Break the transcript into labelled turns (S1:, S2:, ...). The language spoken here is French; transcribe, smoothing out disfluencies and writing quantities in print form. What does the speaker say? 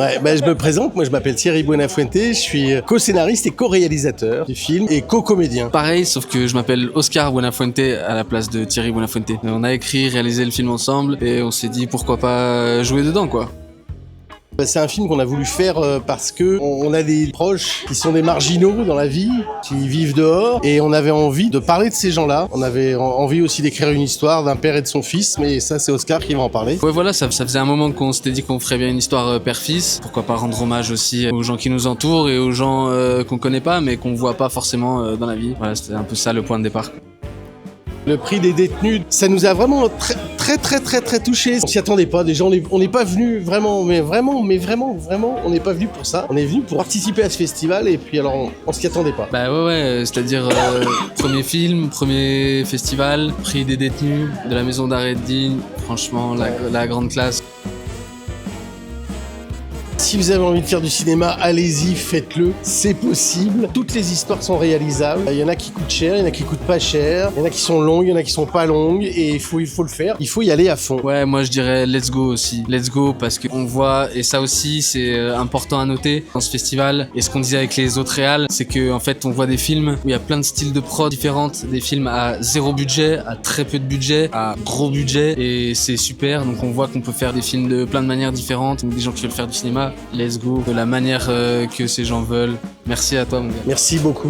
S1: Ouais, je me présente, moi je m'appelle Thierry Buenafuente, je suis co-scénariste et co-réalisateur du film et co-comédien.
S2: Pareil, sauf que je m'appelle Oscar Buenafuente à la place de Thierry Buenafuente. On a écrit, réalisé le film ensemble et on s'est dit pourquoi pas jouer dedans quoi.
S1: C'est un film qu'on a voulu faire parce que on a des proches qui sont des marginaux dans la vie, qui vivent dehors, et on avait envie de parler de ces gens-là. On avait envie aussi d'écrire une histoire d'un père et de son fils, mais ça c'est Oscar qui va en parler.
S2: Ouais voilà, ça faisait un moment qu'on s'était dit qu'on ferait bien une histoire père-fils. Pourquoi pas rendre hommage aussi aux gens qui nous entourent et aux gens qu'on connaît pas mais qu'on voit pas forcément dans la vie. Voilà, c'était un peu ça le point de départ.
S1: Le prix des détenus, ça nous a vraiment très touchés. On s'y attendait pas, déjà on n'est pas venu vraiment, on n'est pas venu pour ça. On est venu pour participer à ce festival et puis alors on s'y attendait pas.
S2: Bah ouais, c'est-à-dire premier film, premier festival, prix des détenus de la maison d'arrêt de Digne, franchement la grande classe.
S1: Si vous avez envie de faire du cinéma, allez-y, faites-le, c'est possible. Toutes les histoires sont réalisables. Il y en a qui coûtent cher, il y en a qui coûtent pas cher, il y en a qui sont longues, il y en a qui sont pas longues, et il faut le faire. Il faut y aller à fond.
S2: Ouais, moi je dirais let's go aussi. Let's go parce qu'on voit, et ça aussi c'est important à noter dans ce festival, et ce qu'on disait avec les autres réals, c'est que en fait on voit des films où il y a plein de styles de prod différentes, des films à zéro budget, à très peu de budget, à gros budget, et c'est super. Donc on voit qu'on peut faire des films de plein de manières différentes, donc des gens qui veulent faire du cinéma. Let's go, de la manière que ces gens veulent. Merci à toi mon gars.
S1: Merci beaucoup.